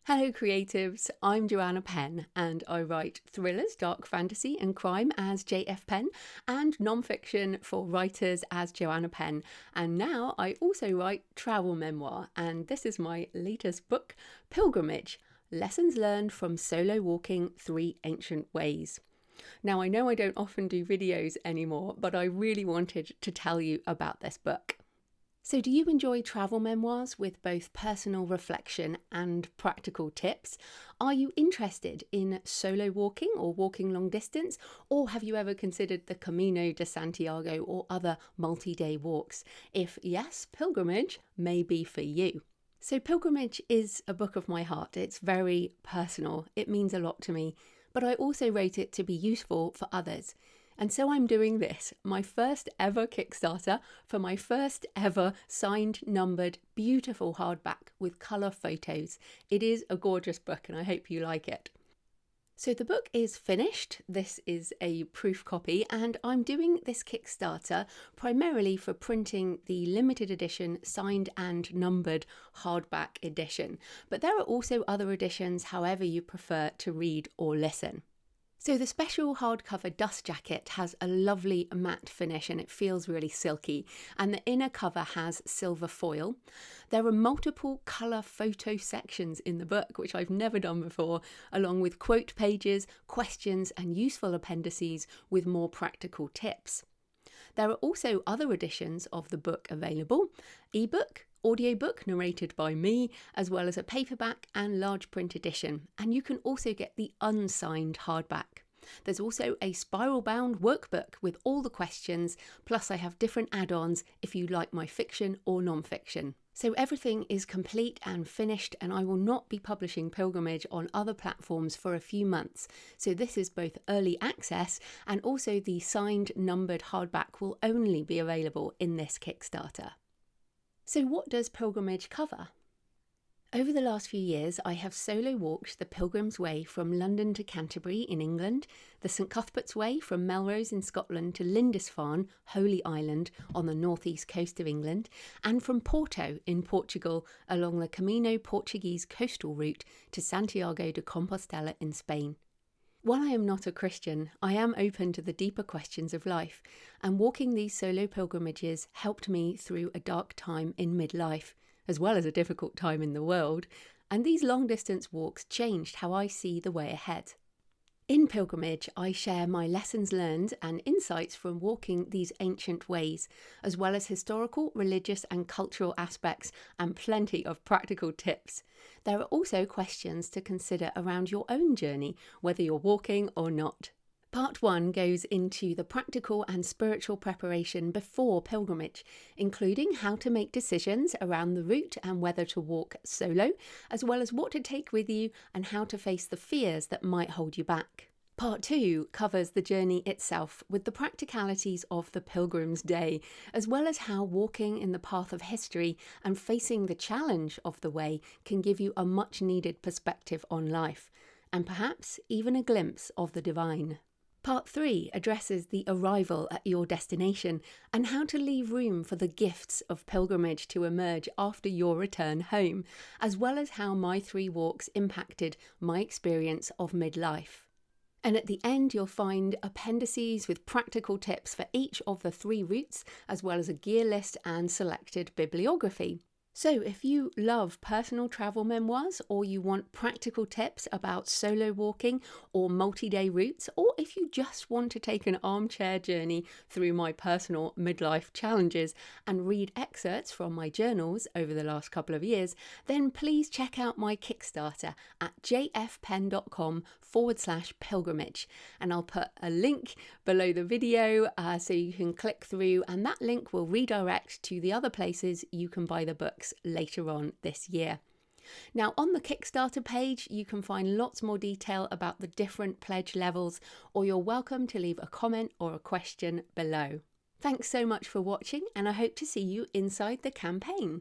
Hello creatives, I'm Joanna Penn and I write thrillers, dark fantasy and crime as JF Penn and non-fiction for writers as Joanna Penn. And now I also write travel memoir, and this is my latest book, Pilgrimage, Lessons Learned from Solo Walking 3 Ancient Ways. Now I know I don't often do videos anymore, but I really wanted to tell you about this book. So do you enjoy travel memoirs with both personal reflection and practical tips? Are you interested in solo walking or walking long distance? Or have you ever considered the Camino de Santiago or other multi-day walks? If yes, Pilgrimage may be for you. So Pilgrimage is a book of my heart. It's very personal. It means a lot to me, but I also wrote it to be useful for others. And so I'm doing this, my first ever Kickstarter for my first ever signed, numbered, beautiful hardback with colour photos. It is a gorgeous book and I hope you like it. So the book is finished. This is a proof copy and I'm doing this Kickstarter primarily for printing the limited edition signed and numbered hardback edition. But there are also other editions however you prefer to read or listen. So the special hardcover dust jacket has a lovely matte finish and it feels really silky, and the inner cover has silver foil. There are multiple colour photo sections in the book, which I've never done before, along with quote pages, questions and useful appendices with more practical tips. There are also other editions of the book available: ebook, audiobook narrated by me, as well as a paperback and large print edition, and you can also get the unsigned hardback. There's also a spiral bound workbook with all the questions, plus I have different add-ons if you like my fiction or non-fiction. So everything is complete and finished, and I will not be publishing Pilgrimage on other platforms for a few months. So this is both early access and also the signed numbered hardback will only be available in this Kickstarter. So what does Pilgrimage cover? Over the last few years, I have solo walked the Pilgrim's Way from London to Canterbury in England, the St Cuthbert's Way from Melrose in Scotland to Lindisfarne, Holy Island on the northeast coast of England, and from Porto in Portugal along the Camino Portuguese coastal route to Santiago de Compostela in Spain. While I am not a Christian, I am open to the deeper questions of life, and walking these solo pilgrimages helped me through a dark time in midlife, as well as a difficult time in the world, and these long-distance walks changed how I see the way ahead. In Pilgrimage, I share my lessons learned and insights from walking these ancient ways, as well as historical, religious and cultural aspects and plenty of practical tips. There are also questions to consider around your own journey, whether you're walking or not. Part 1 goes into the practical and spiritual preparation before pilgrimage, including how to make decisions around the route and whether to walk solo, as well as what to take with you and how to face the fears that might hold you back. Part 2 covers the journey itself with the practicalities of the Pilgrim's Day, as well as how walking in the path of history and facing the challenge of the way can give you a much needed perspective on life, and perhaps even a glimpse of the divine. Part 3 addresses the arrival at your destination and how to leave room for the gifts of pilgrimage to emerge after your return home, as well as how my 3 walks impacted my experience of midlife. And at the end, you'll find appendices with practical tips for each of the 3 routes, as well as a gear list and selected bibliography. So if you love personal travel memoirs, or you want practical tips about solo walking or multi-day routes, or if you just want to take an armchair journey through my personal midlife challenges and read excerpts from my journals over the last couple of years, then please check out my Kickstarter at jfpenn.com/pilgrimage. And I'll put a link below the video so you can click through, and that link will redirect to the other places you can buy the books later on this year. Now on the Kickstarter page you can find lots more detail about the different pledge levels, or you're welcome to leave a comment or a question below. Thanks so much for watching, and I hope to see you inside the campaign.